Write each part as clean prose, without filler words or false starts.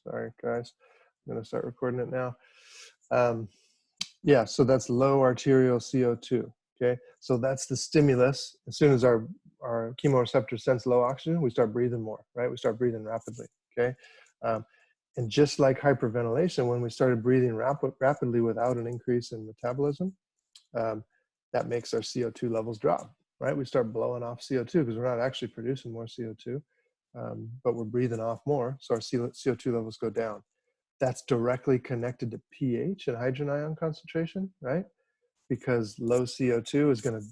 Sorry, guys. I'm going to start recording it now. Yeah, so that's low arterial CO2. Okay, so that's the stimulus. As soon as our chemoreceptors sense low oxygen, we start breathing more, right? We start breathing rapidly. Okay, and just like hyperventilation, when we started breathing rapidly without an increase in metabolism, that makes our CO2 levels drop, right? We start blowing off CO2 because we're not actually producing more CO2, but we're breathing off more, so our CO2 levels go down. That's directly connected to pH and hydrogen ion concentration, right? Because low CO2 is going to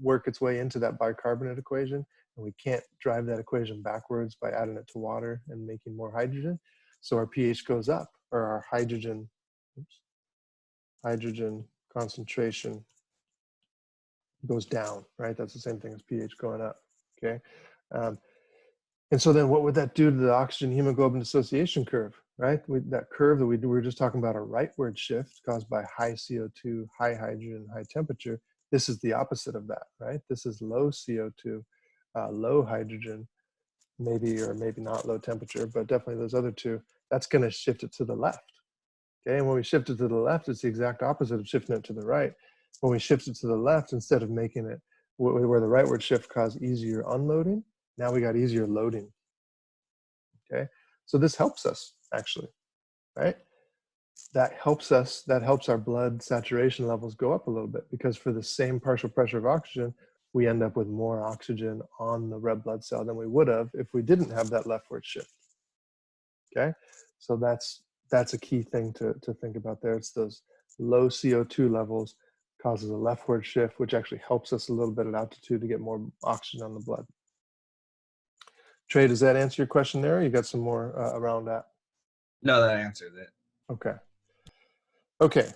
work its way into that bicarbonate equation, and we can't drive that equation backwards by adding it to water and making more hydrogen. So our pH goes up, or our hydrogen concentration goes down, right? That's the same thing as pH going up, okay? And so then what would that do to the oxygen hemoglobin dissociation curve, right? That curve that we were just talking about, a rightward shift caused by high CO2, high hydrogen, high temperature. This is the opposite of that, right? This is low CO2, low hydrogen, maybe or maybe not low temperature, but definitely those other two. That's going to shift it to the left. Okay, and when we shift it to the left, it's the exact opposite of shifting it to the right. When we shift it to the left, instead of making it where the rightward shift caused easier unloading, now we got easier loading. Okay, so this helps us actually, right? That helps us, that helps our blood saturation levels go up a little bit, because for the same partial pressure of oxygen, we end up with more oxygen on the red blood cell than we would have if we didn't have that leftward shift. Okay, so that's a key thing to think about there. It's those low CO2 levels causes a leftward shift, which actually helps us a little bit at altitude to get more oxygen on the blood. Trey, does that answer your question there? Or you got some more around that? No, that answers it. Okay. Okay.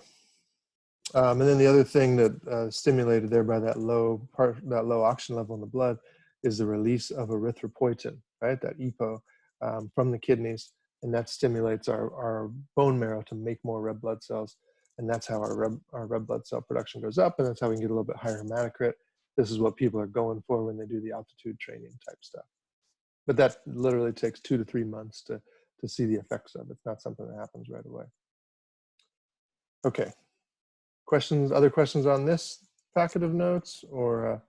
And then the other thing that stimulated there by that low oxygen level in the blood is the release of erythropoietin, right? That EPO from the kidneys, and that stimulates our bone marrow to make more red blood cells, and that's how our red blood cell production goes up, and that's how we can get a little bit higher hematocrit. This is what people are going for when they do the altitude training type stuff. But that literally takes 2 to 3 months to see the effects of. It's not something that happens right away. Okay. Questions? Other questions on this packet of notes, or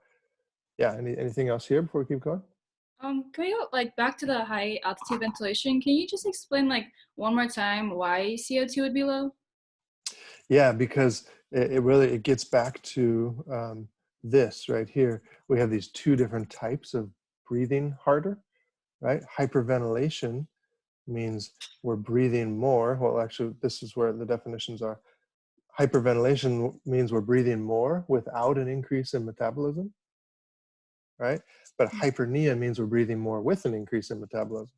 yeah, anything else here before we keep going? Can we go like back to the high altitude ventilation? Can you just explain like one more time why CO2 would be low? Yeah, because it gets back to this right here. We have these two different types of breathing harder, right? Hyperventilation means we're breathing more. Well, actually, this is where the definitions are. Hyperventilation means we're breathing more without an increase in metabolism, right? But hypernia means we're breathing more with an increase in metabolism.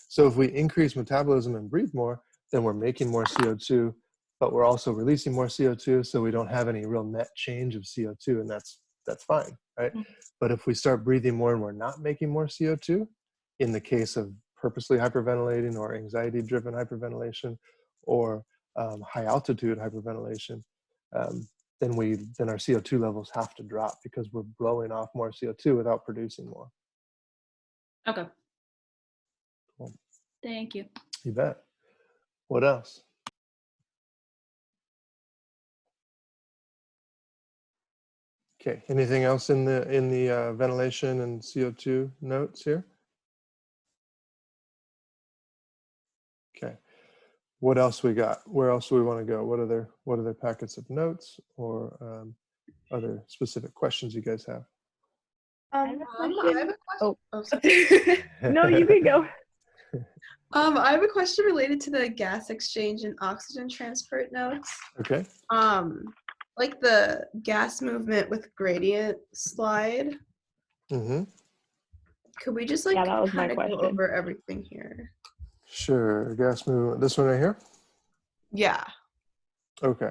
So if we increase metabolism and breathe more, then we're making more CO2, but we're also releasing more CO2, so we don't have any real net change of CO2, and that's fine, right? But if we start breathing more and we're not making more CO2, in the case of purposely hyperventilating or anxiety-driven hyperventilation or high altitude hyperventilation, then our CO2 levels have to drop because we're blowing off more CO2 without producing more. Okay. Cool. Thank you. You bet. What else? Okay. Anything else in the ventilation and CO2 notes here? Okay. What else we got? Where else do we want to go? What other packets of notes or other specific questions you guys have? I have a question. Oh, sorry. No, you can go. I have a question related to the gas exchange and oxygen transport notes. Okay. Like the gas movement with gradient slide. Mm-hmm. Could we just like kind of go over everything here? Sure. Gas movement. This one right here? Yeah. Okay.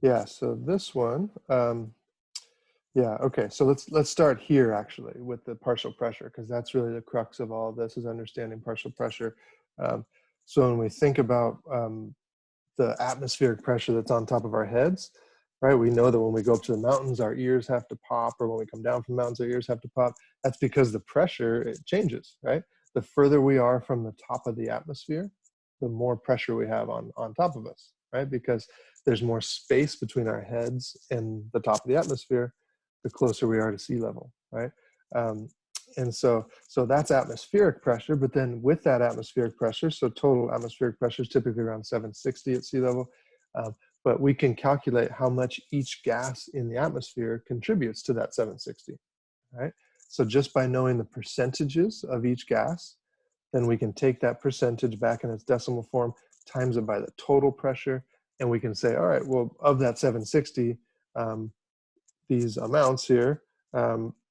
Yeah. So this one. Yeah. Okay. So let's start here actually with the partial pressure, because that's really the crux of all of this, is understanding partial pressure. So when we think about the atmospheric pressure that's on top of our heads, right? We know that when we go up to the mountains, our ears have to pop, or when we come down from the mountains, our ears have to pop. That's because the pressure, it changes, right? The further we are from the top of the atmosphere, the more pressure we have on top of us, right? Because there's more space between our heads and the top of the atmosphere, the closer we are to sea level, right? And so that's atmospheric pressure, but then with that atmospheric pressure, so total atmospheric pressure is typically around 760 at sea level, but we can calculate how much each gas in the atmosphere contributes to that 760, right? So just by knowing the percentages of each gas, then we can take that percentage back in its decimal form, times it by the total pressure, and we can say, all right, well, of that 760, these amounts here,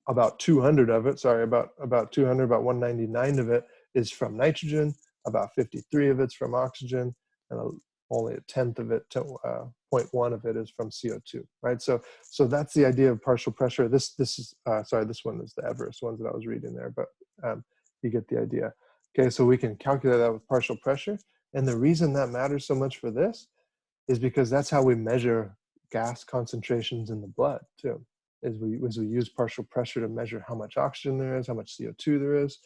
about 200 of it, about 200, about 199 of it is from nitrogen, about 53 of it's from oxygen, and only a tenth of it, 0.1 of it is from CO2, right? So that's the idea of partial pressure. This is, sorry, this one is the Everest ones that I was reading there, but you get the idea. Okay, so we can calculate that with partial pressure. And the reason that matters so much for this is because that's how we measure gas concentrations in the blood too, is we use partial pressure to measure how much oxygen there is, how much CO2 there is,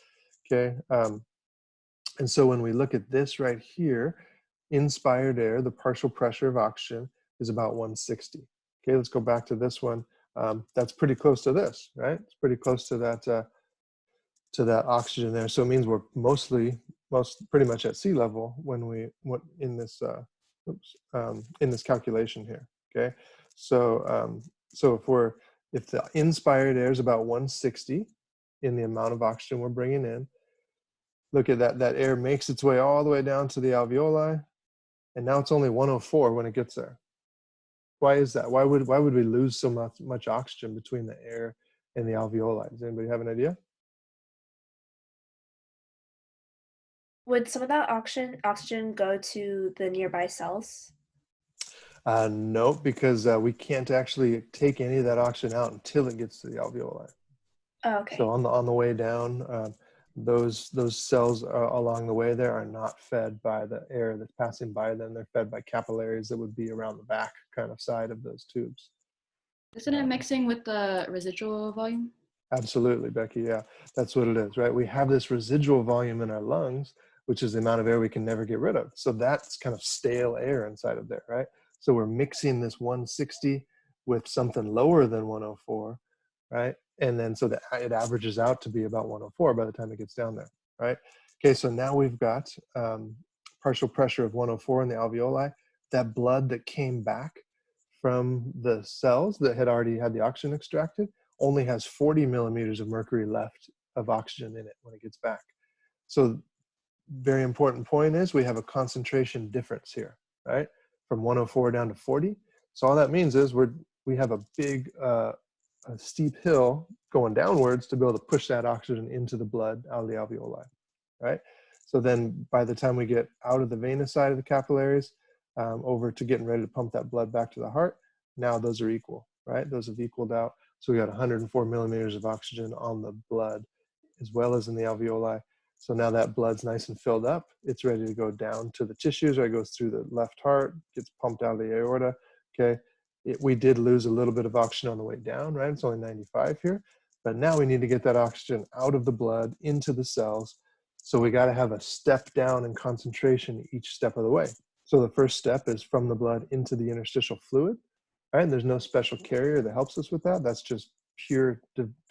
okay? And so when we look at this right here, inspired air, the partial pressure of oxygen is about 160. Okay, let's go back to this one. That's pretty close to this, right? It's pretty close to that oxygen there. So it means we're pretty much at sea level when in this calculation here. Okay, so if the inspired air is about 160 in the amount of oxygen we're bringing in, look at that. That air makes its way all the way down to the alveoli, and now it's only 104 when it gets there. Why is that? Why would we lose so much oxygen between the air and the alveoli? Does anybody have an idea? Would some of that oxygen go to the nearby cells? No, because we can't actually take any of that oxygen out until it gets to the alveoli. Oh, okay. So on the way down, those cells along the way there are not fed by the air that's passing by them. They're fed by capillaries that would be around the back kind of side of those tubes. Isn't it mixing with the residual volume? Absolutely, Becky. Yeah, that's what it is, right? We have this residual volume in our lungs, which is the amount of air we can never get rid of. So that's kind of stale air inside of there, right? So we're mixing this 160 with something lower than 104, right? And then so that it averages out to be about 104 by the time it gets down there, right? Okay, so now we've got partial pressure of 104 in the alveoli. That blood that came back from the cells that had already had the oxygen extracted only has 40 millimeters of mercury left of oxygen in it when it gets back. So very important point is we have a concentration difference here, right? From 104 down to 40. So all that means is we have a big, a steep hill going downwards to be able to push that oxygen into the blood out of the alveoli, right? So then by the time we get out of the venous side of the capillaries, over to getting ready to pump that blood back to the heart, now those are equal, right? Those have equaled out. So we got 104 millimeters of oxygen on the blood as well as in the alveoli. So now that blood's nice and filled up. It's ready to go down to the tissues, or it goes through the left heart, gets pumped out of the aorta, okay? We did lose a little bit of oxygen on the way down, right? It's only 95 here. But now we need to get that oxygen out of the blood into the cells. So we got to have a step down in concentration each step of the way. So the first step is from the blood into the interstitial fluid, right? And there's no special carrier that helps us with that. That's just pure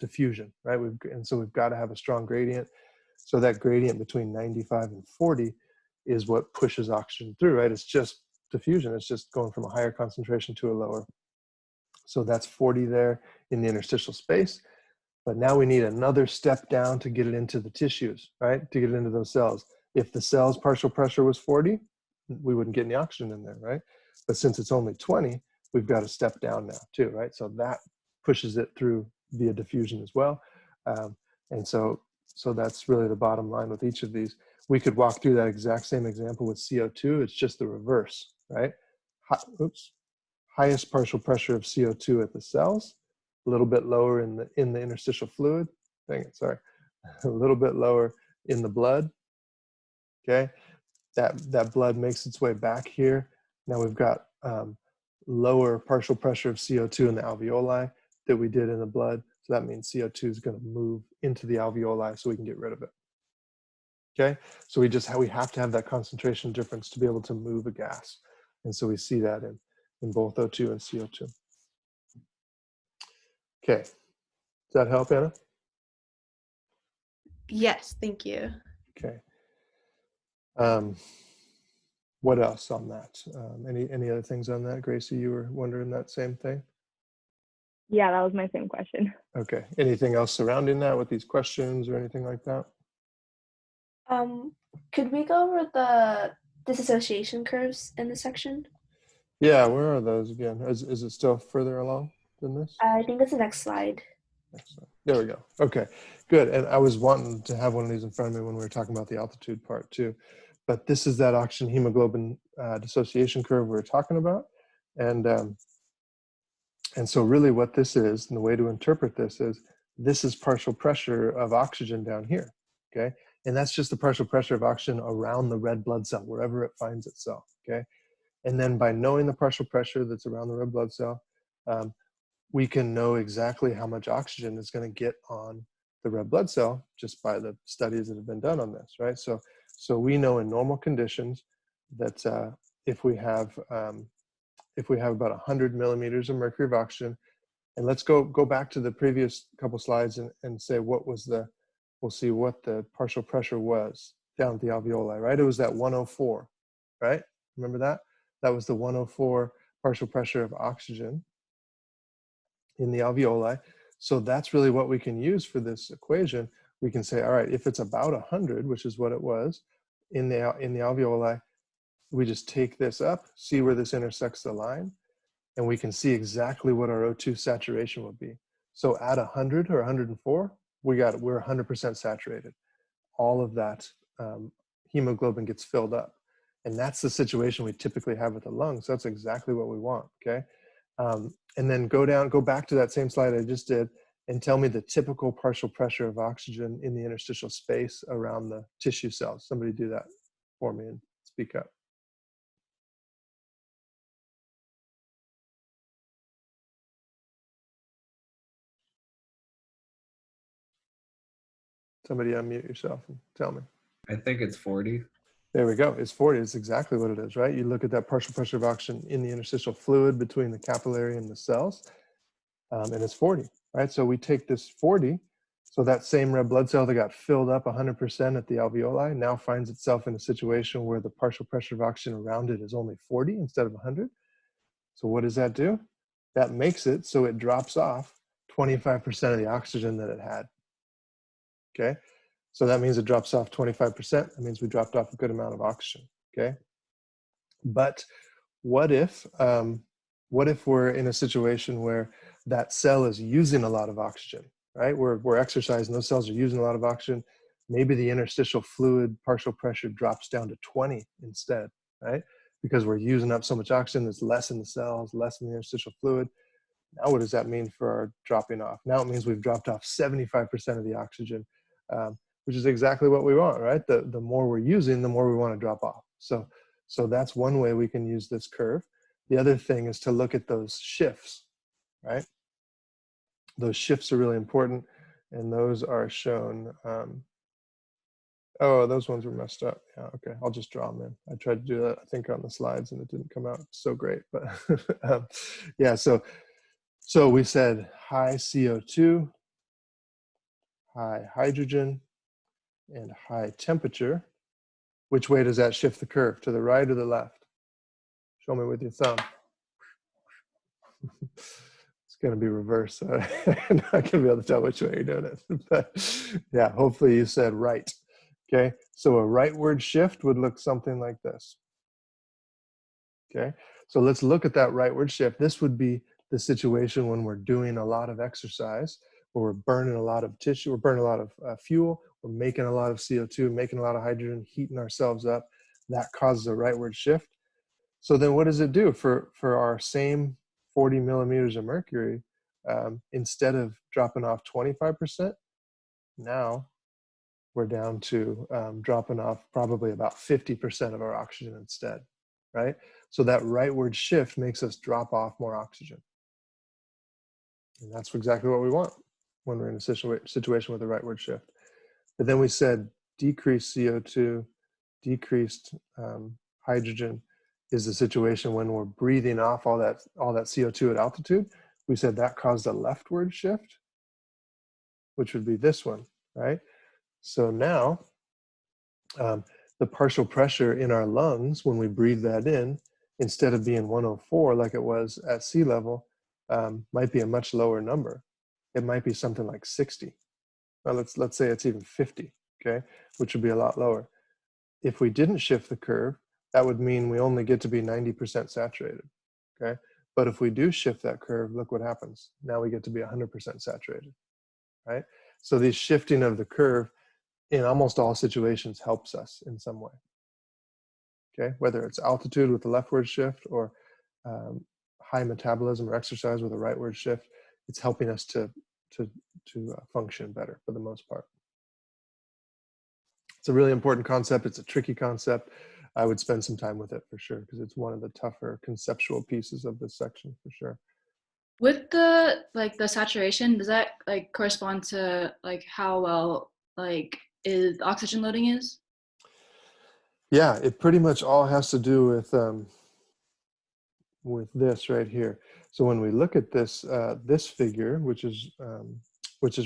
diffusion, right? And so we've got to have a strong gradient. So that gradient between 95 and 40 is what pushes oxygen through, right? It's just diffusion. It's just going from a higher concentration to a lower. So that's 40 there in the interstitial space. But now we need another step down to get it into the tissues, right? To get it into those cells. If the cell's partial pressure was 40, we wouldn't get any oxygen in there, right? But since it's only 20, we've got to step down now too, right? So that pushes it through via diffusion as well. And so that's really the bottom line with each of these. We could walk through that exact same example with CO2. It's just the reverse, right? Highest partial pressure of CO2 at the cells, a little bit lower in the interstitial fluid. Dang it, sorry. A little bit lower in the blood, okay? That blood makes its way back here. Now we've got lower partial pressure of CO2 in the alveoli that we did in the blood. So that means CO2 is going to move into the alveoli so we can get rid of it. Okay, so we have to have that concentration difference to be able to move a gas. And so we see that in both O2 and CO2. Okay, does that help, Anna? Yes, thank you. Okay. What else on that? Any other things on that, Gracie? You were wondering that same thing? Yeah, that was my same question. Okay. Anything else surrounding that with these questions or anything like that? Could we go over the disassociation curves in this section? Yeah, where are those again? Is it still further along than this? I think it's the next slide. Excellent. There we go. Okay, good. And I was wanting to have one of these in front of me when we were talking about the altitude part too. But this is that oxygen hemoglobin dissociation curve we were talking about. And so really what this is, and the way to interpret this is partial pressure of oxygen down here, okay? And that's just the partial pressure of oxygen around the red blood cell, wherever it finds itself, okay? And then by knowing the partial pressure that's around the red blood cell, we can know exactly how much oxygen is going to get on the red blood cell just by the studies that have been done on this, right? So we know in normal conditions that if we have about 100 millimeters of mercury of oxygen, and let's go back to the previous couple slides and say we'll see what the partial pressure was down at the alveoli, right? It was that 104, right? Remember that? That was the 104 partial pressure of oxygen in the alveoli. So that's really what we can use for this equation. We can say, all right, if it's about 100, which is what it was in the alveoli, we just take this up, see where this intersects the line, and we can see exactly what our O2 saturation would be. So at 100 or 104, we're 100% saturated. All of that hemoglobin gets filled up. And that's the situation we typically have with the lungs. So that's exactly what we want, okay? And then go back to that same slide I just did and tell me the typical partial pressure of oxygen in the interstitial space around the tissue cells. Somebody do that for me and speak up. Somebody unmute yourself and tell me. I think it's 40. There we go. It's 40. It's exactly what it is, right? You look at that partial pressure of oxygen in the interstitial fluid between the capillary and the cells, and it's 40, right? So we take this 40, so that same red blood cell that got filled up 100% at the alveoli now finds itself in a situation where the partial pressure of oxygen around it is only 40 instead of 100. So what does that do? That makes it so it drops off 25% of the oxygen that it had, okay? So that means it drops off 25%. That means we dropped off a good amount of oxygen, okay? But what if we're in a situation where that cell is using a lot of oxygen, right? We're exercising, those cells are using a lot of oxygen. Maybe the interstitial fluid partial pressure drops down to 20 instead, right? Because we're using up so much oxygen, there's less in the cells, less in the interstitial fluid. Now what does that mean for our dropping off? Now it means we've dropped off 75% of the oxygen, which is exactly what we want, right? The more we're using, the more we want to drop off. So that's one way we can use this curve. The other thing is to look at those shifts, right? Those shifts are really important, and those are shown. Oh, those ones were messed up. Yeah, okay, I'll just draw them in. I tried to do that, I think, on the slides, and it didn't come out so great. But yeah, so we said high CO2, high hydrogen, and high temperature. Which way does that shift the curve? To the right or the left? Show me with your thumb. It's going to be reversed, so I'm not going to be able to tell which way you're doing it. But yeah, hopefully you said right. Okay, so a rightward shift would look something like this. Okay, so let's look at that rightward shift. This would be the situation when we're doing a lot of exercise, where we're burning a lot of tissue, we're burning a lot of fuel, we're making a lot of CO2, making a lot of hydrogen, heating ourselves up. That causes a rightward shift. So then what does it do for our same 40 millimeters of mercury? Instead of dropping off 25%, now we're down to dropping off probably about 50% of our oxygen instead, right? So that rightward shift makes us drop off more oxygen. And that's exactly what we want when we're in a situation with a rightward shift. But then we said decreased CO2, decreased hydrogen is the situation when we're breathing off all that CO2 at altitude. We said that caused a leftward shift, which would be this one, right? So now the partial pressure in our lungs when we breathe that in, instead of being 104 like it was at sea level, might be a much lower number. It might be something like 60. Well, let's say it's even 50, okay, which would be a lot lower. If we didn't shift the curve, that would mean we only get to be 90% saturated, okay? But if we do shift that curve, look what happens. Now we get to be 100% saturated, right? So the shifting of the curve in almost all situations helps us in some way, okay? Whether it's altitude with the leftward shift or high metabolism or exercise with a rightward shift, it's helping us to function better for the most part. It's a really important concept. It's a tricky concept. I would spend some time with it for sure, because it's one of the tougher conceptual pieces of this section for sure. With the saturation, does that like correspond to like how well like is oxygen loading is? Yeah, it pretty much all has to do with this right here. So when we look at this this figure, which is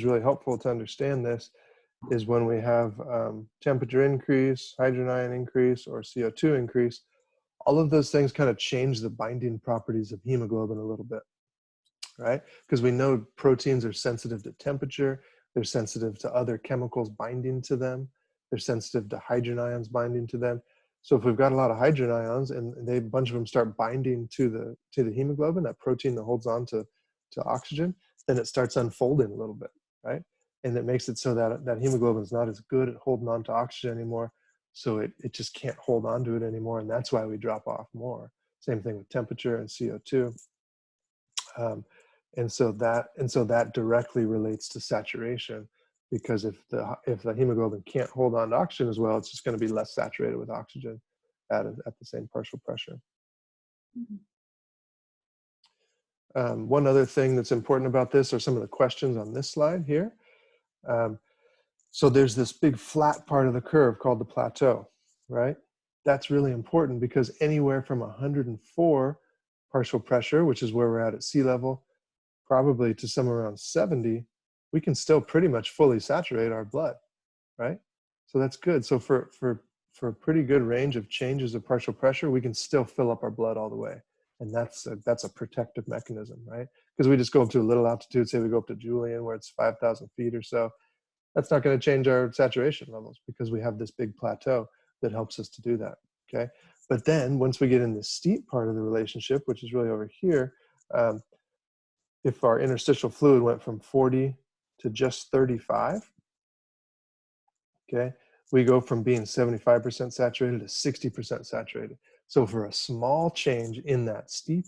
really helpful to understand this, is when we have temperature increase, hydrogen ion increase, or CO2 increase. All of those things kind of change the binding properties of hemoglobin a little bit, right? Because we know proteins are sensitive to temperature, they're sensitive to other chemicals binding to them, they're sensitive to hydrogen ions binding to them. So if we've got a lot of hydrogen ions and a bunch of them start binding to the hemoglobin, that protein that holds on to oxygen, then it starts unfolding a little bit, right? And it makes it so that hemoglobin is not as good at holding on to oxygen anymore. So it just can't hold on to it anymore. And that's why we drop off more. Same thing with temperature and CO2. And so that directly relates to saturation, because if the hemoglobin can't hold on to oxygen as well, it's just going to be less saturated with oxygen at the same partial pressure. One other thing that's important about this are some of the questions on this slide here. So there's this big flat part of the curve called the plateau, right? That's really important because anywhere from 104 partial pressure, which is where we're at sea level, probably to somewhere around 70, we can still pretty much fully saturate our blood, right? So that's good. So for a pretty good range of changes of partial pressure, we can still fill up our blood all the way. And that's a protective mechanism, right? Because we just go up to a little altitude, say we go up to Julian where it's 5,000 feet or so, that's not going to change our saturation levels because we have this big plateau that helps us to do that, okay? But then once we get in the steep part of the relationship, which is really over here, if our interstitial fluid went from 40 to just 35, okay, we go from being 75% saturated to 60% saturated. So for a small change in that steep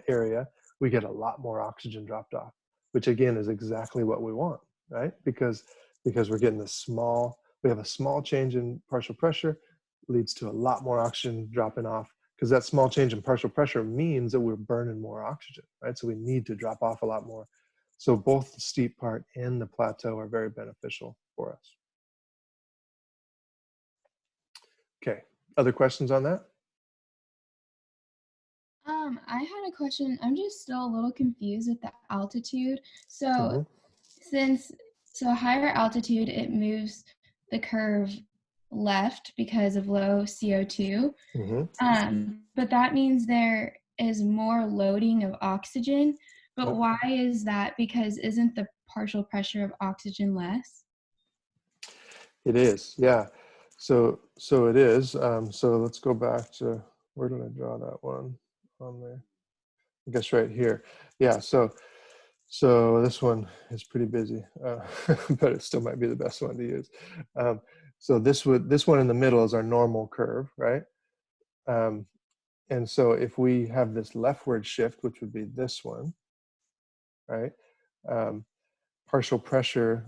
area, we get a lot more oxygen dropped off, which again is exactly what we want, right? Because we're getting we have a small change in partial pressure leads to a lot more oxygen dropping off, because that small change in partial pressure means that we're burning more oxygen, right? So we need to drop off a lot more. So both the steep part and the plateau are very beneficial for us. Okay, other questions on that? I had a question. I'm just still a little confused with the altitude. So higher altitude, it moves the curve left because of low CO2. But that means there is more loading of oxygen. But why is that? Because isn't the partial pressure of oxygen less? It is, yeah. So it is. So let's go back to, where did I draw that one on there? I guess right here. Yeah, so this one is pretty busy, but it still might be the best one to use. So this one in the middle is our normal curve, right? And so if we have this leftward shift, which would be this one, right? Partial pressure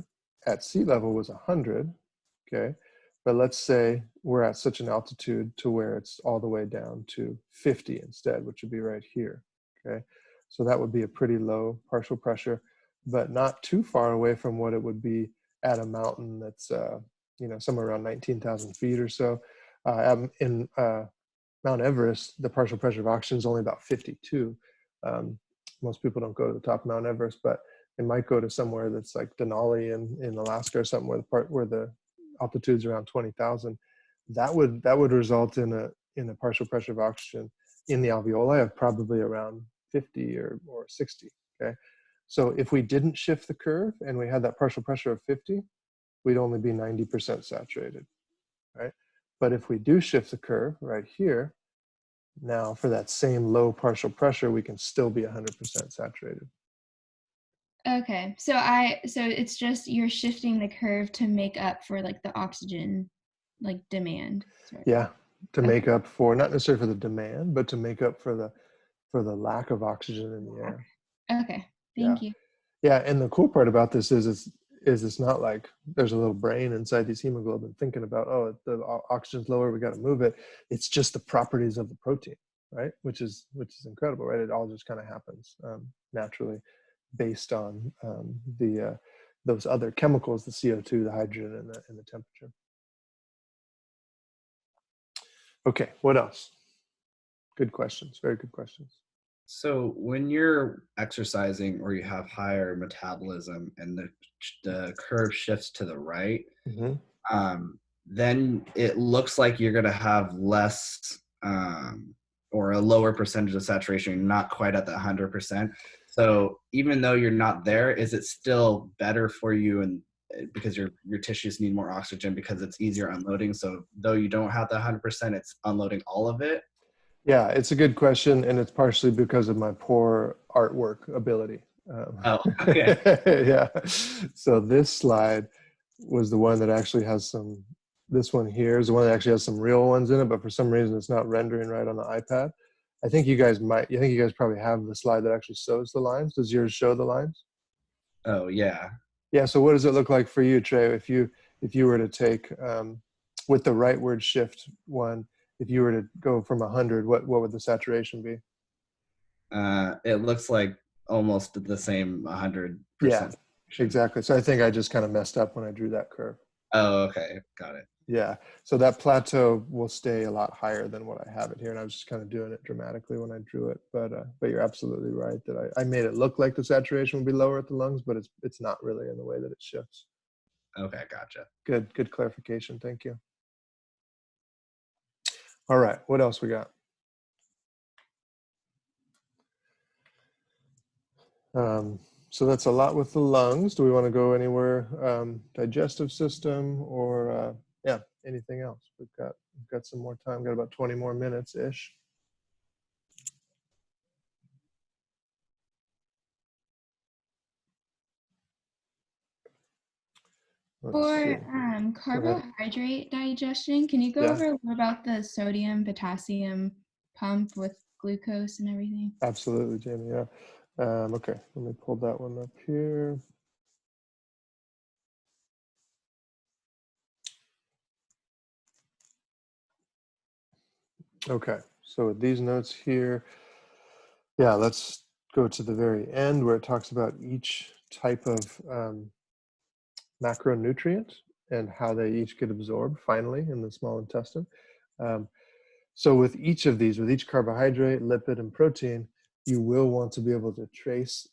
at sea level was 100, okay? But let's say we're at such an altitude to where it's all the way down to 50 instead, which would be right here, okay? So that would be a pretty low partial pressure, but not too far away from what it would be at a mountain that's somewhere around 19,000 feet or so. In Mount Everest, the partial pressure of oxygen is only about 52. Most people don't go to the top of Mount Everest, but they might go to somewhere that's like Denali in Alaska or something where the altitude's around 20,000. That would result in a partial pressure of oxygen in the alveoli of probably around 50 or 60. Okay, so if we didn't shift the curve and we had that partial pressure of 50, we'd only be 90% saturated, right? But if we do shift the curve right here, now for that same low partial pressure, we can still be 100% saturated. Okay, so it's just you're shifting the curve to make up for like the oxygen like demand. Sorry. Yeah, to Okay. make up for, not necessarily for the demand, but to make up for the lack of oxygen in the air. Okay, thank you. Yeah, and the cool part about this is it's not like there's a little brain inside these hemoglobin thinking about, oh, the oxygen's lower, we got to move it. It's just the properties of the protein, right? Which is incredible, right? It all just kind of happens naturally based on those other chemicals, the CO2, the hydrogen, and the temperature. Okay, what else? Good questions, very good questions. So when you're exercising or you have higher metabolism and the curve shifts to the right, then it looks like you're going to have less or a lower percentage of saturation. You're not quite at the 100%. So even though you're not there, is it still better for you and because your tissues need more oxygen because it's easier unloading? So though you don't have the 100%, it's unloading all of it? Yeah, it's a good question, and it's partially because of my poor artwork ability. Oh, okay. Yeah. So this slide was the one that actually has some. This one here is the one that actually has some real ones in it, but for some reason it's not rendering right on the iPad. I think you guys probably have the slide that actually shows the lines. Does yours show the lines? Oh, yeah. Yeah. So what does it look like for you, Trey? If you were to take with the rightward shift one, if you were to go from 100, what would the saturation be? It looks like almost the same 100%. Yeah, exactly. So I think I just kind of messed up when I drew that curve. Oh, okay. Got it. Yeah. So that plateau will stay a lot higher than what I have it here. And I was just kind of doing it dramatically when I drew it. But you're absolutely right that I made it look like the saturation would be lower at the lungs, but it's not really in the way that it shifts. Okay, gotcha. Good clarification. Thank you. All right. What else we got? So that's a lot with the lungs. Do we want to go anywhere? Digestive system or yeah, anything else? We've got some more time. Got about 20 more minutes ish. For carbohydrate digestion, can you go over a little about the sodium potassium pump with glucose and everything? Absolutely, Jamie. Yeah. Okay, let me pull that one up here. Okay, so with these notes here, yeah, let's go to the very end where it talks about each type of macronutrient and how they each get absorbed finally in the small intestine. So with each of these, with each carbohydrate, lipid, and protein, you will want to be able to trace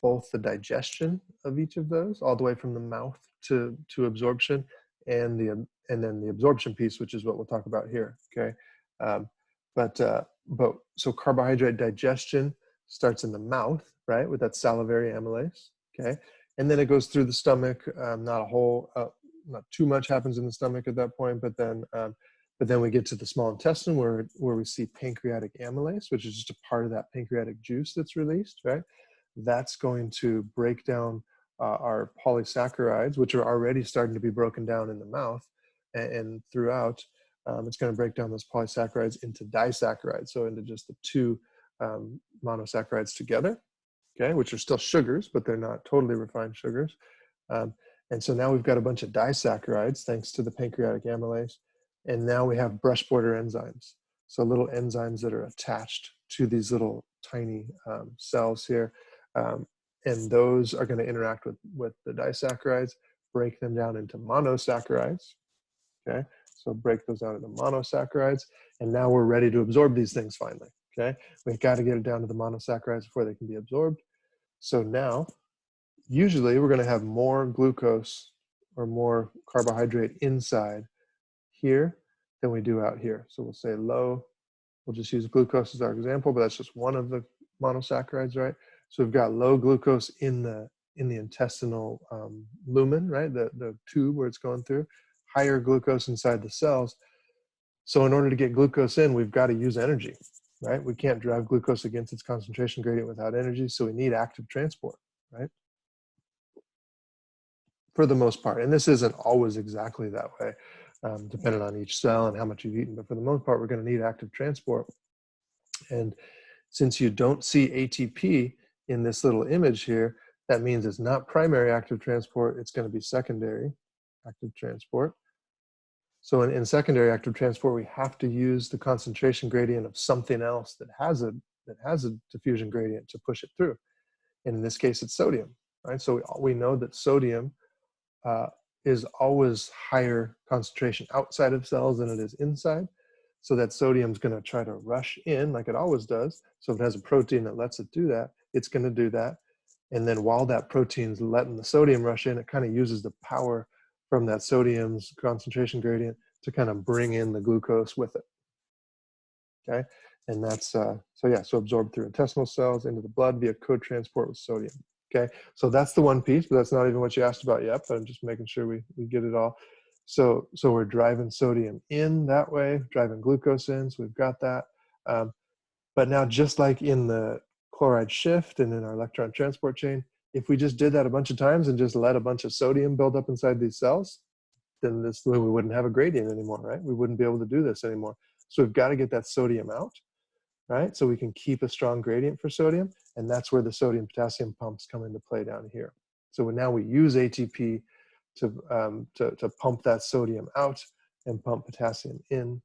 both the digestion of each of those all the way from the mouth to absorption and then the absorption piece, which is what we'll talk about here. Okay. But so carbohydrate digestion starts in the mouth, right? With that salivary amylase. Okay. And then it goes through the stomach. Not too much happens in the stomach at that point, but then we get to the small intestine where we see pancreatic amylase, which is just a part of that pancreatic juice that's released, right? That's going to break down our polysaccharides, which are already starting to be broken down in the mouth and throughout. It's going to break down those polysaccharides into disaccharides, so into just the two monosaccharides together, okay, which are still sugars, but they're not totally refined sugars. And so now we've got a bunch of disaccharides thanks to the pancreatic amylase. And now we have brush border enzymes. So little enzymes that are attached to these little tiny cells here. And those are going to interact with the disaccharides, break them down into monosaccharides. Okay, so break those down into monosaccharides, and now we're ready to absorb these things finally. Okay, we've got to get it down to the monosaccharides before they can be absorbed. So now, usually we're going to have more glucose or more carbohydrate inside here than we do out here. So we'll say low, we'll just use glucose as our example, but that's just one of the monosaccharides, right? So we've got low glucose in the intestinal lumen, right? The tube where it's going through, higher glucose inside the cells. So in order to get glucose in, we've got to use energy, right? We can't drive glucose against its concentration gradient without energy, so we need active transport, right? For the most part, and this isn't always exactly that way, depending on each cell and how much you've eaten, but for the most part, we're going to need active transport. And since you don't see ATP in this little image here, that means it's not primary active transport, it's going to be secondary active transport. So in secondary active transport, we have to use the concentration gradient of something else that has a diffusion gradient to push it through. And in this case, it's sodium, right? So we know that sodium is always higher concentration outside of cells than it is inside. So that sodium is going to try to rush in like it always does. So if it has a protein that lets it do that, it's going to do that. And then while that protein's letting the sodium rush in, it kind of uses the power from that sodium's concentration gradient to kind of bring in the glucose with it. Okay, and that's so absorbed through intestinal cells into the blood via co-transport with sodium. Okay, so that's the one piece, but that's not even what you asked about yet, but I'm just making sure we get it all. So we're driving sodium in that way, driving glucose in, so we've got that. But now, just like in the chloride shift and in our electron transport chain, if we just did that a bunch of times and just let a bunch of sodium build up inside these cells, then we wouldn't have a gradient anymore, right? We wouldn't be able to do this anymore. So we've got to get that sodium out, right? So we can keep a strong gradient for sodium, and that's where the sodium-potassium pumps come into play down here. So now we use ATP to pump that sodium out and pump potassium in,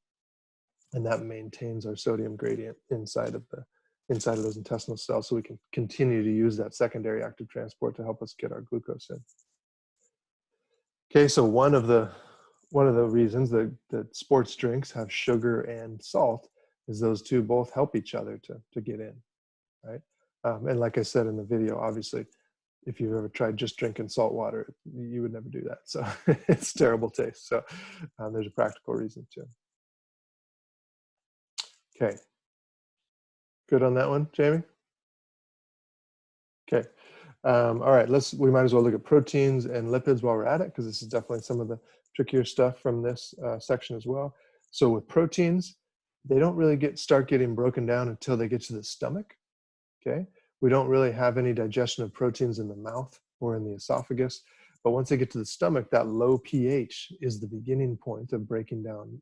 and that maintains our sodium gradient inside of those intestinal cells, so we can continue to use that secondary active transport to help us get our glucose in. Okay, so one of the reasons that sports drinks have sugar and salt is those two both help each other to get in, right? And like I said in the video, obviously, if you've ever tried just drinking salt water, you would never do that. So it's terrible taste. So there's a practical reason too. Okay. Good on that one, Jamie? Okay. All right, we might as well look at proteins and lipids while we're at it, because this is definitely some of the trickier stuff from this section as well. So with proteins, they don't really start getting broken down until they get to the stomach, okay? We don't really have any digestion of proteins in the mouth or in the esophagus, but once they get to the stomach, that low pH is the beginning point of breaking down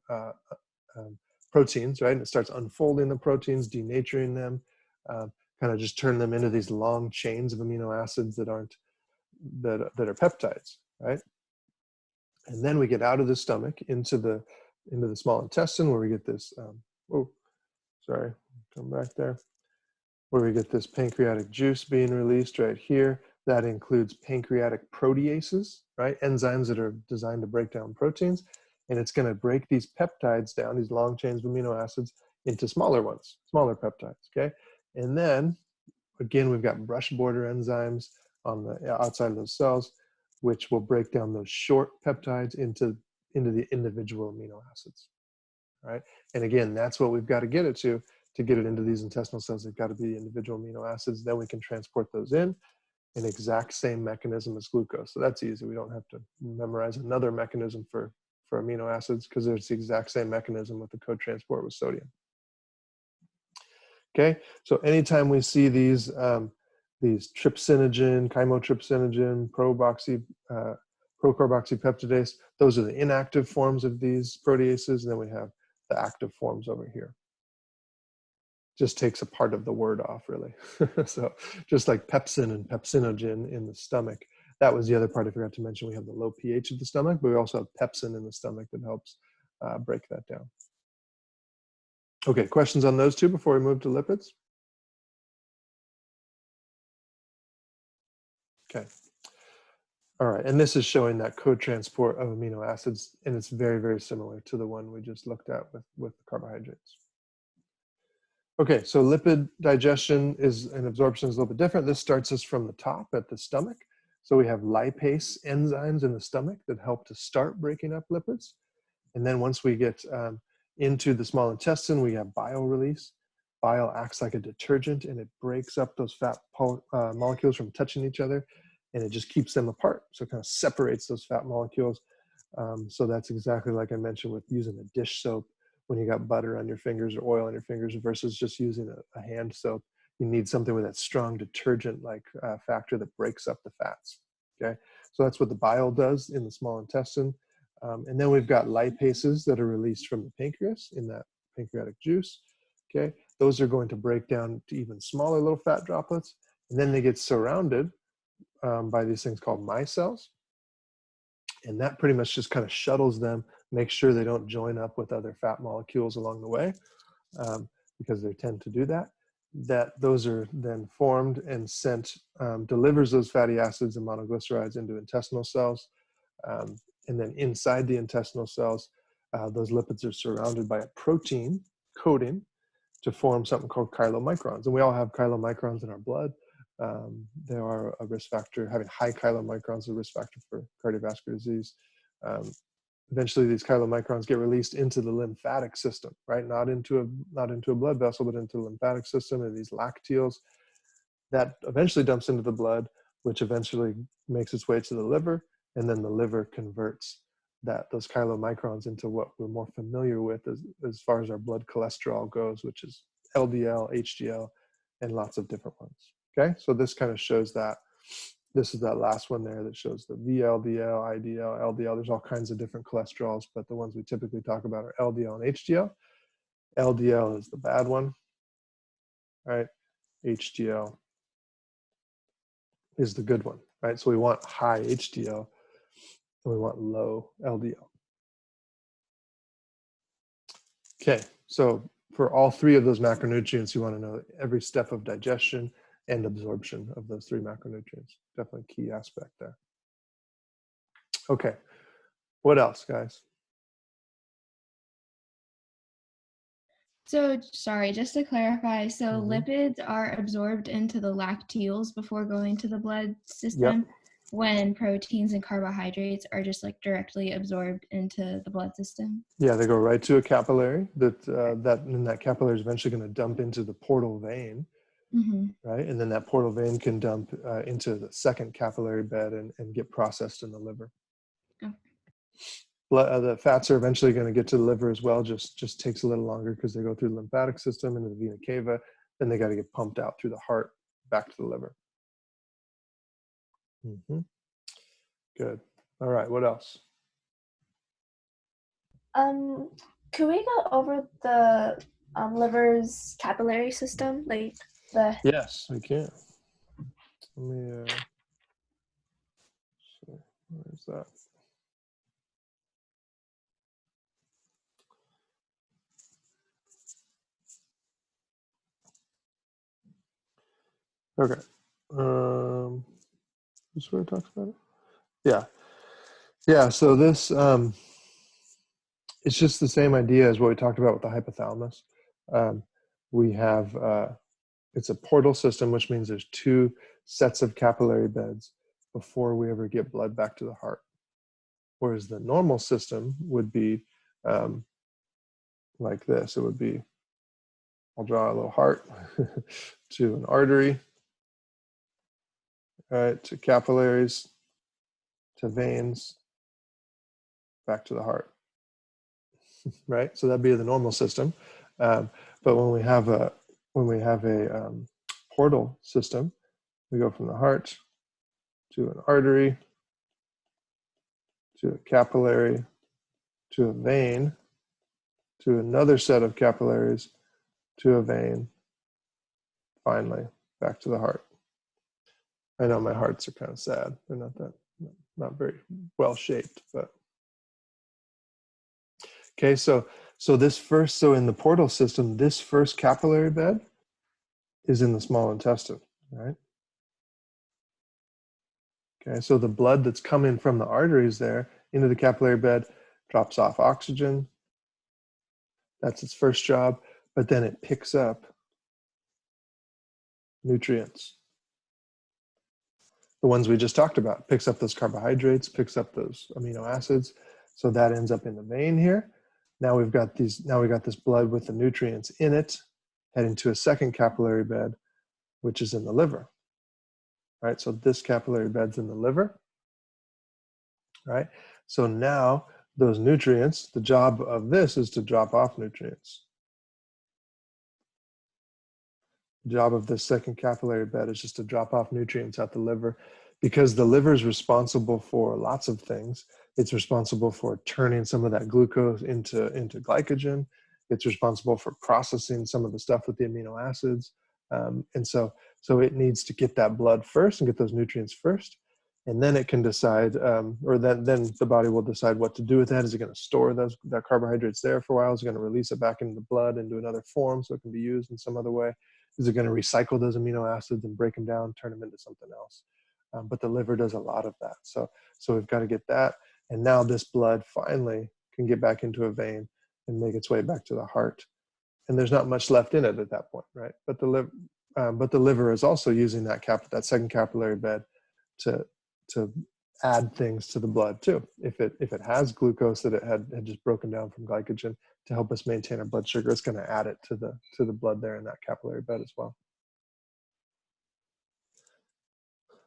proteins, right? And it starts unfolding the proteins, denaturing them, kind of just turn them into these long chains of amino acids that are peptides, right? And then we get out of the stomach into the small intestine, where we get this come back there, where we get this pancreatic juice being released right here. That includes pancreatic proteases, right? Enzymes that are designed to break down proteins, and it's going to break these peptides down, these long chains of amino acids, into smaller ones, smaller peptides, okay? And then, again, we've got brush border enzymes on the outside of those cells, which will break down those short peptides into the individual amino acids, right? And again, that's what we've got to get it to get it into these intestinal cells. They've got to be individual amino acids. Then we can transport those in an exact same mechanism as glucose. So that's easy. We don't have to memorize another mechanism for amino acids, because there's the exact same mechanism with the co-transport with sodium. Okay, so anytime we see these trypsinogen, chymotrypsinogen, procarboxypeptidase, those are the inactive forms of these proteases, and then we have the active forms over here. Just takes a part of the word off, really. So just like pepsin and pepsinogen in the stomach, that was the other part I forgot to mention. We have the low pH of the stomach, but we also have pepsin in the stomach that helps break that down. Okay, questions on those two before we move to lipids? Okay. All right, and this is showing that co-transport of amino acids, and it's very, very similar to the one we just looked at with carbohydrates. Okay, so lipid digestion and absorption is a little bit different. This starts us from the top at the stomach. So we have lipase enzymes in the stomach that help to start breaking up lipids. And then once we get into the small intestine, we have bile release. Bile acts like a detergent, and it breaks up those fat molecules from touching each other, and it just keeps them apart. So it kind of separates those fat molecules. So that's exactly like I mentioned with using a dish soap when you got butter on your fingers or oil on your fingers versus just using a hand soap. You need something with that strong detergent-like factor that breaks up the fats, okay? So that's what the bile does in the small intestine. And then we've got lipases that are released from the pancreas in that pancreatic juice, okay? Those are going to break down to even smaller little fat droplets, and then they get surrounded by these things called micelles. And that pretty much just kind of shuttles them, makes sure they don't join up with other fat molecules along the way, because they tend to do that. That those are then formed and sent, delivers those fatty acids and monoglycerides into intestinal cells. And then inside the intestinal cells, those lipids are surrounded by a protein coating to form something called chylomicrons. And we all have chylomicrons in our blood. They are a risk factor. Having high chylomicrons is a risk factor for cardiovascular disease. Eventually, these chylomicrons get released into the lymphatic system, right? Not into a blood vessel, but into the lymphatic system, and these lacteals. That eventually dumps into the blood, which eventually makes its way to the liver, and then the liver converts those chylomicrons into what we're more familiar with as far as our blood cholesterol goes, which is LDL, HDL, and lots of different ones. Okay, so this kind of shows that. This is that last one there that shows the VLDL, IDL, LDL. There's all kinds of different cholesterols, but the ones we typically talk about are LDL and HDL. LDL is the bad one, right? HDL is the good one, right? So we want high HDL and we want low LDL. Okay, so for all three of those macronutrients, you want to know every step of digestion and absorption of those three macronutrients. Definitely a key aspect there. Okay, what else, guys? So, sorry, just to clarify, so lipids are absorbed into the lacteals before going to the blood system, when proteins and carbohydrates are just like directly absorbed into the blood system? Yeah, they go right to a capillary that capillary is eventually going to dump into the portal vein, right? And then that portal vein can dump into the second capillary bed and get processed in the liver. Okay. The fats are eventually going to get to the liver as well, just takes a little longer because they go through the lymphatic system into the vena cava, then they got to get pumped out through the heart back to the liver. Good. All right, what else? Could we go over the liver's capillary system, like the? Yes, we can. Let me. Where's that? Okay. This is where it talks about it. Yeah. So this, it's just the same idea as what we talked about with the hypothalamus. We have, it's a portal system, which means there's two sets of capillary beds before we ever get blood back to the heart. Whereas the normal system would be like this. It would be, I'll draw a little heart to an artery, right, to capillaries, to veins, back to the heart, right? So that'd be the normal system. But when we have a portal system, we go from the heart to an artery, to a capillary, to a vein, to another set of capillaries, to a vein, finally back to the heart. I know my hearts are kind of sad. They're not very well shaped, but okay. So in the portal system, this first capillary bed is in the small intestine, right? Okay, so the blood that's coming from the arteries there into the capillary bed drops off oxygen. That's its first job, but then it picks up nutrients. The ones we just talked about, picks up those carbohydrates, picks up those amino acids. So that ends up in the vein here. Now we've got this blood with the nutrients in it heading to a second capillary bed, which is in the liver. Right? So this capillary bed's in the liver. Right? So now those nutrients, the job of this is to drop off nutrients. The job of this second capillary bed is just to drop off nutrients out the liver, because the liver is responsible for lots of things. It's responsible for turning some of that glucose into glycogen. It's responsible for processing some of the stuff with the amino acids. And so it needs to get that blood first and get those nutrients first. And then it can decide, or then the body will decide what to do with that. Is it going to store that carbohydrates there for a while? Is it going to release it back into the blood into another form so it can be used in some other way? Is it going to recycle those amino acids and break them down, turn them into something else? But the liver does a lot of that. So we've got to get that. And now this blood finally can get back into a vein and make its way back to the heart. And there's not much left in it at that point, right? But the liver is also using that second capillary bed to add things to the blood too. If it has glucose that it had just broken down from glycogen to help us maintain our blood sugar, it's going to add it to the blood there in that capillary bed as well.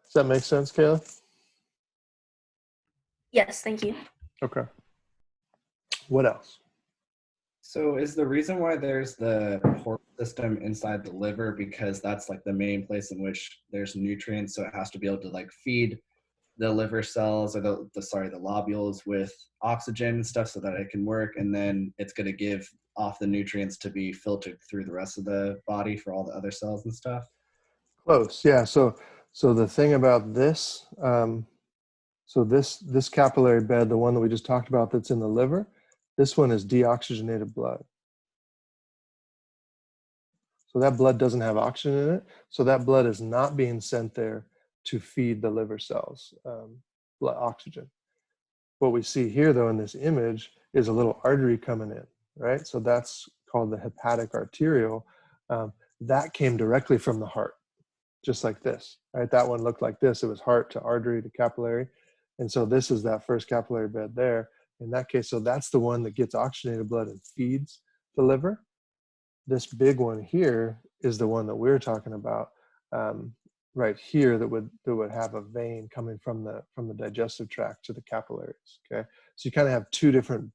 Does that make sense, Kayla? Yes, thank you. Okay. What else? So is the reason why there's the portal system inside the liver because that's like the main place in which there's nutrients, so it has to be able to like feed the liver cells or the lobules with oxygen and stuff so that it can work, and then it's going to give off the nutrients to be filtered through the rest of the body for all the other cells and stuff? Close, yeah. So the thing about this, so this capillary bed, the one that we just talked about that's in the liver, this one is deoxygenated blood. So that blood doesn't have oxygen in it. So that blood is not being sent there to feed the liver cells blood oxygen. What we see here though in this image is a little artery coming in, right? So that's called the hepatic arteriole. That came directly from the heart, just like this, right? That one looked like this. It was heart to artery to capillary. And so this is that first capillary bed there. In that case, so that's the one that gets oxygenated blood and feeds the liver. This big one here is the one that we're talking about right here that would have a vein coming from the digestive tract to the capillaries. Okay, so you kind of have two different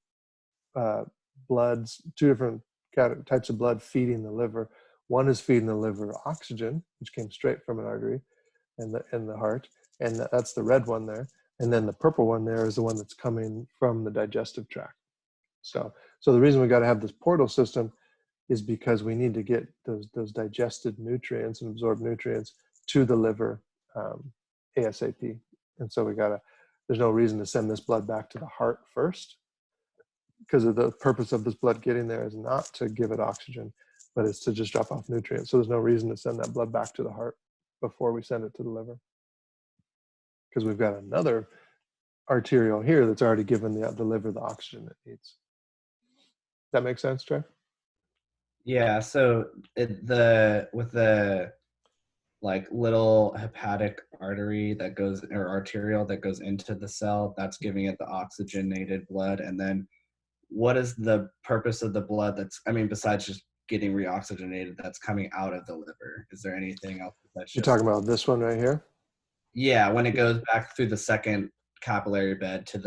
bloods, two different types of blood feeding the liver. One is feeding the liver oxygen, which came straight from an artery and the heart, and that's the red one there. And then the purple one there is the one that's coming from the digestive tract. So the reason we got to have this portal system is because we need to get those digested nutrients and absorbed nutrients to the liver ASAP. And so there's no reason to send this blood back to the heart first, because of the purpose of this blood getting there is not to give it oxygen, but it's to just drop off nutrients. So there's no reason to send that blood back to the heart before we send it to the liver, because we've got another arteriole here that's already given the liver the oxygen it needs. That makes sense, Trey? Yeah, so with the like little hepatic artery that goes, or arteriole that goes into the cell, that's giving it the oxygenated blood. And then what is the purpose of the blood besides just getting reoxygenated, that's coming out of the liver? Is there anything else that's You're talking about this one right here? Yeah, when it goes back through the second capillary bed to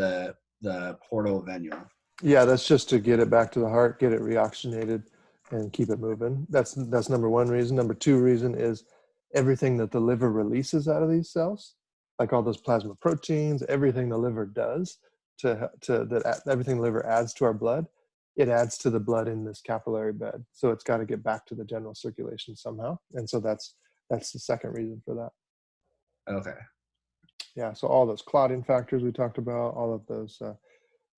the portal venule. Yeah, that's just to get it back to the heart, get it reoxygenated, and keep it moving. That's number one reason. Number two reason is everything that the liver releases out of these cells, like all those plasma proteins, everything the liver does everything the liver adds to our blood, it adds to the blood in this capillary bed. So it's got to get back to the general circulation somehow. And so that's the second reason for that. Okay. Yeah, so all those clotting factors we talked about, all of those,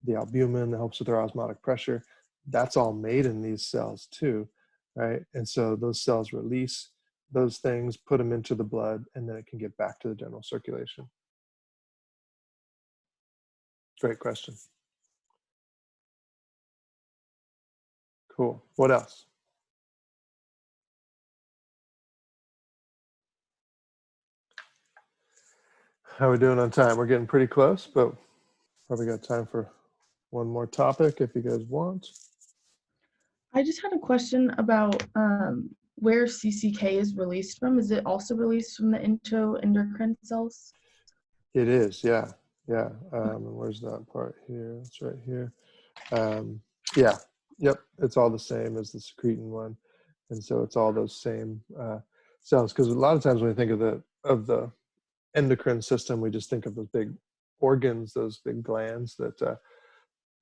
the albumin that helps with our osmotic pressure, that's all made in these cells too, right? And so those cells release those things, put them into the blood, and then it can get back to the general circulation. great question. Cool. What else? How are we doing on time? We're getting pretty close, but probably got time for one more topic if you guys want. I just had a question about where CCK is released from. Is it also released from the endocrine cells? It is, yeah. Yeah. Where's that part here? It's right here. Yeah. Yep. It's all the same as the secretin one. And so it's all those same cells. Because a lot of times when we think of the endocrine system, we just think of those big organs, those big glands that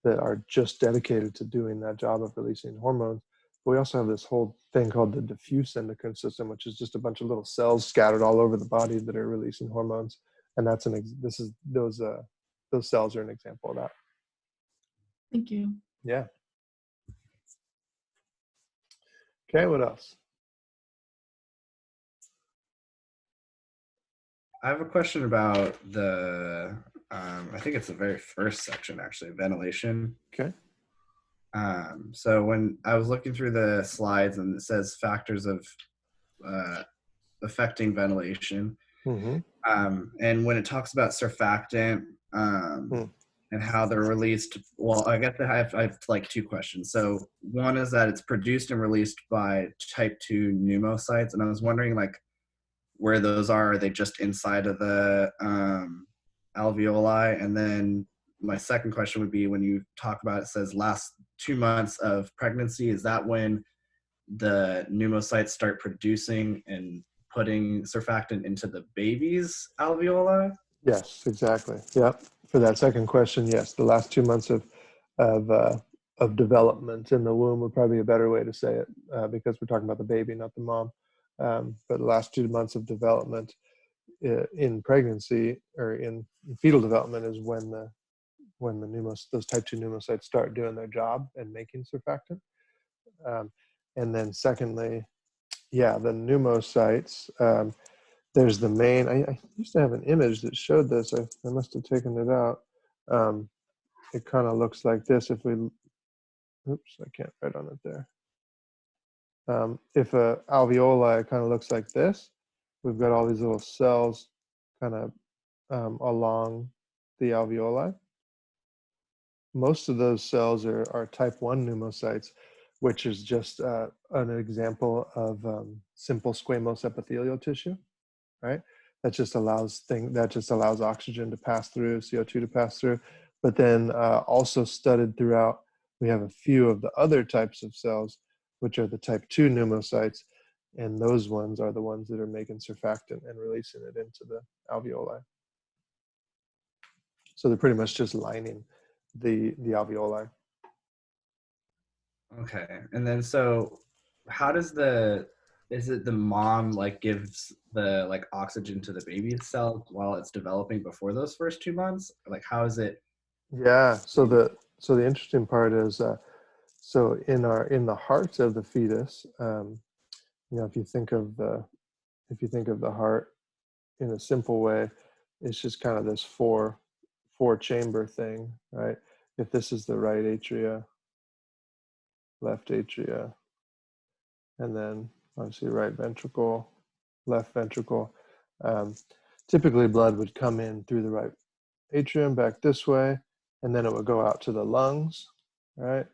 are just dedicated to doing that job of releasing hormones. But we also have this whole thing called the diffuse endocrine system, which is just a bunch of little cells scattered all over the body that are releasing hormones. And that's those cells are an example of that. Thank you. Yeah. Okay, what else? I have a question about the, I think it's the very first section actually, ventilation. Okay. So when I was looking through the slides and it says factors of affecting ventilation, Mm-hmm. and when it talks about surfactant and how they're released, well, I guess I have like two questions. So one is that it's produced and released by type 2 pneumocytes, and I was wondering like where those are they just inside of the alveoli? And then my second question would be, when you talk about it says last 2 months of pregnancy, is that when the pneumocytes start producing and putting surfactant into the baby's alveoli? Yes, exactly. Yep. For that second question, yes, the last 2 months of development in the womb would probably be a better way to say it, because we're talking about the baby, not the mom. But the last 2 months of development in pregnancy or in fetal development is when those type 2 pneumocytes start doing their job and making surfactant. And then secondly, yeah, the pneumocytes. There's the main. I used to have an image that showed this. I must have taken it out. It kind of looks like this. If we, oops, I can't write on it there. If a alveoli kind of looks like this, we've got all these little cells kind of along the alveoli. Most of those cells are type 1 pneumocytes, which is just an example of simple squamous epithelial tissue, right? That just allows oxygen to pass through, CO2 to pass through. But then also studied throughout, we have a few of the other types of cells, which are the type 2 pneumocytes, and those ones are the ones that are making surfactant and releasing it into the alveoli. So they're pretty much just lining the alveoli. Okay. And then so how does is it the mom like gives the like oxygen to the baby cell while it's developing before those first 2 months? Like how is it? Yeah. So the interesting part is, so in the heart of the fetus, if you think of the heart in a simple way, it's just kind of this four chamber thing, right? If this is the right atria, left atria, and then obviously right ventricle, left ventricle. Typically blood would come in through the right atrium back this way, and then it would go out to the lungs, right?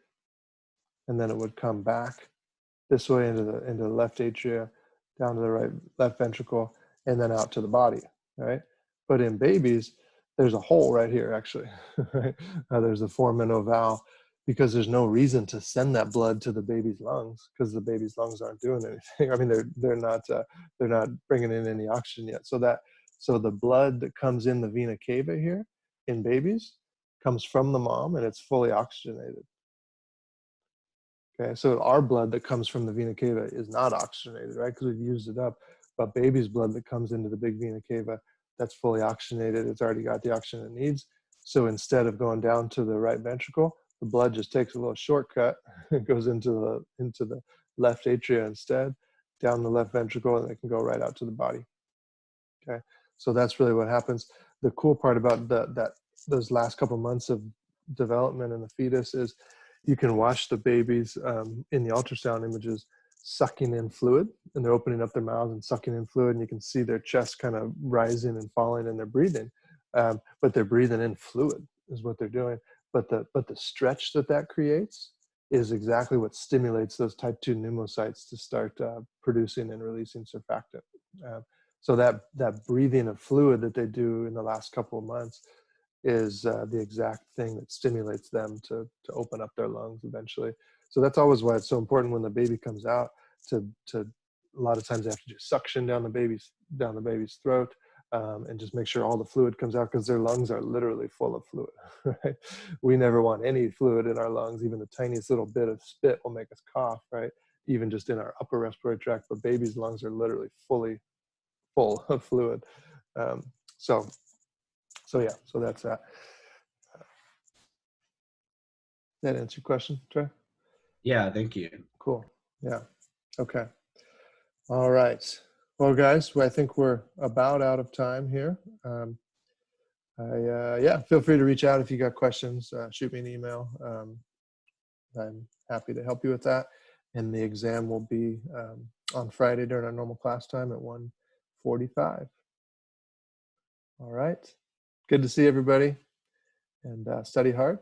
And then it would come back this way into the left atria, down to the left ventricle, and then out to the body, right? But in babies, there's a hole right here, actually. Right? There's a foramen valve, because there's no reason to send that blood to the baby's lungs, because the baby's lungs aren't doing anything. I mean, they're not bringing in any oxygen yet. So the blood that comes in the vena cava here in babies comes from the mom, and it's fully oxygenated. Okay, so our blood that comes from the vena cava is not oxygenated, right? Because we've used it up. But baby's blood that comes into the big vena cava, that's fully oxygenated. It's already got the oxygen it needs. So instead of going down to the right ventricle, the blood just takes a little shortcut. It goes into the left atria instead, down the left ventricle, and it can go right out to the body. Okay, so that's really what happens. The cool part about that those last couple months of development in the fetus is you can watch the babies in the ultrasound images sucking in fluid, and they're opening up their mouths and sucking in fluid, and you can see their chest kind of rising and falling, and they're breathing, but they're breathing in fluid is what they're doing. But the stretch that creates is exactly what stimulates those type 2 pneumocytes to start producing and releasing surfactant. So that breathing of fluid that they do in the last couple of months is the exact thing that stimulates them to open up their lungs eventually. So that's always why it's so important when the baby comes out to a lot of times they have to just suction down the baby's throat and just make sure all the fluid comes out, because their lungs are literally full of fluid, right? We never want any fluid in our lungs. Even the tiniest little bit of spit will make us cough, right? Even just in our upper respiratory tract, but babies' lungs are literally fully full of fluid. So yeah, so that's that. That answer your question, Trey? Yeah, thank you. Cool. Yeah. Okay. All right. Well, guys, I think we're about out of time here. Yeah, feel free to reach out if you got questions. Shoot me an email. I'm happy to help you with that. And the exam will be on Friday during our normal class time at 1:45. All right. Good to see everybody, and study hard.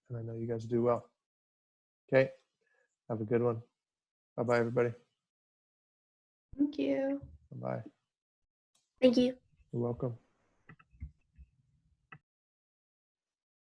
And I know you guys do well. Okay. Have a good one. Bye-bye, everybody. Thank you. Bye-bye. Thank you. You're welcome.